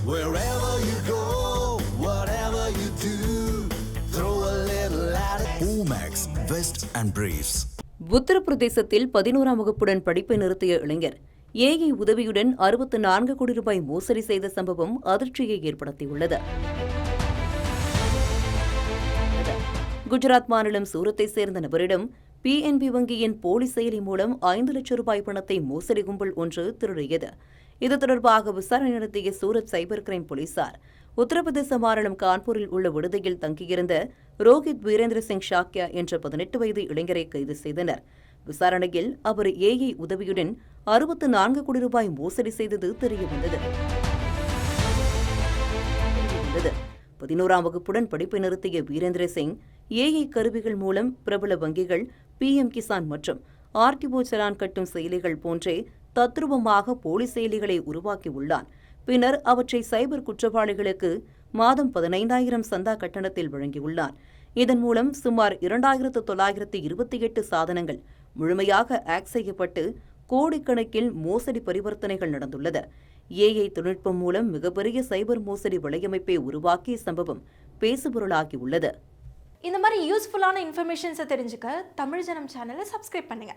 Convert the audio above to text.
Wherever you go, whatever you do, throw a little at it. Omax, Vest and Briefs. உத்தரப்பிரதேசத்தில் 11ஆம் வகுப்புடன் படிப்பை நிறுத்திய இளைஞர் ஏஐ உதவியுடன் 64 கோடி ரூபாய் மோசடி செய்த சம்பவம் அதிர்ச்சியை ஏற்படுத்தியுள்ளது. குஜராத் மாநிலம் சூரத்தை சேர்ந்த நபரிடம் பிஎன்பி வங்கியின் போலி செயலி மூலம் 5 லட்சம் ரூபாய் பணத்தை மோசடி கும்பல் ஒன்று திருடியது. இது தொடர்பாக விசாரணை நடத்திய சூரத் சைபர் கிரைம் போலீசார் உத்தரப்பிரதேச மாநிலம் கான்பூரில் உள்ள விடுதியில் தங்கியிருந்த ரோஹித் வீரேந்திர சிங் ஷாக்யா என்ற 18 வயது இளைஞரை கைது செய்தனர். விசாரணையில் அவர் ஏஐ உதவியுடன் 64 கோடி ரூபாய் மோசடி செய்தது தெரியவந்தது. 11ஆம் வகுப்புடன் படிப்பை நிறுத்திய வீரேந்திர சிங் ஏஐ கருவிகள் மூலம் பிரபல வங்கிகள், பிஎம் கிசான் மற்றும் ஆர்டிஓ சலான் கட்டும் செயலிகள் போன்றே தத்ரூபமாக போலி செயலிகளை உருவாக்கியுள்ளான். பின்னர் அவற்றை சைபர் குற்றவாளிகளுக்கு மாதம் 15,000 சந்தா கட்டணத்தில் வழங்கியுள்ளான். இதன் மூலம் சுமார் 2,928 சாதனங்கள் முழுமையாக ஆக்ட் செய்யப்பட்டு கோடிக்கணக்கில் மோசடி பரிவர்த்தனைகள் நடந்துள்ளது. ஏஐ தொழில்நுட்பம் மூலம் மிகப்பெரிய சைபர் மோசடி வலையமைப்பை உருவாக்கிய சம்பவம் பேசுபொருளாகியுள்ளது. இந்த மாதிரி யூஸ்ஃபுல்லான இன்ஃபர்மேஷன்ஸை தெரிஞ்சுக்க தமிழ் ஜனம் சேனலை சப்ஸ்கிரைப் பண்ணுங்க.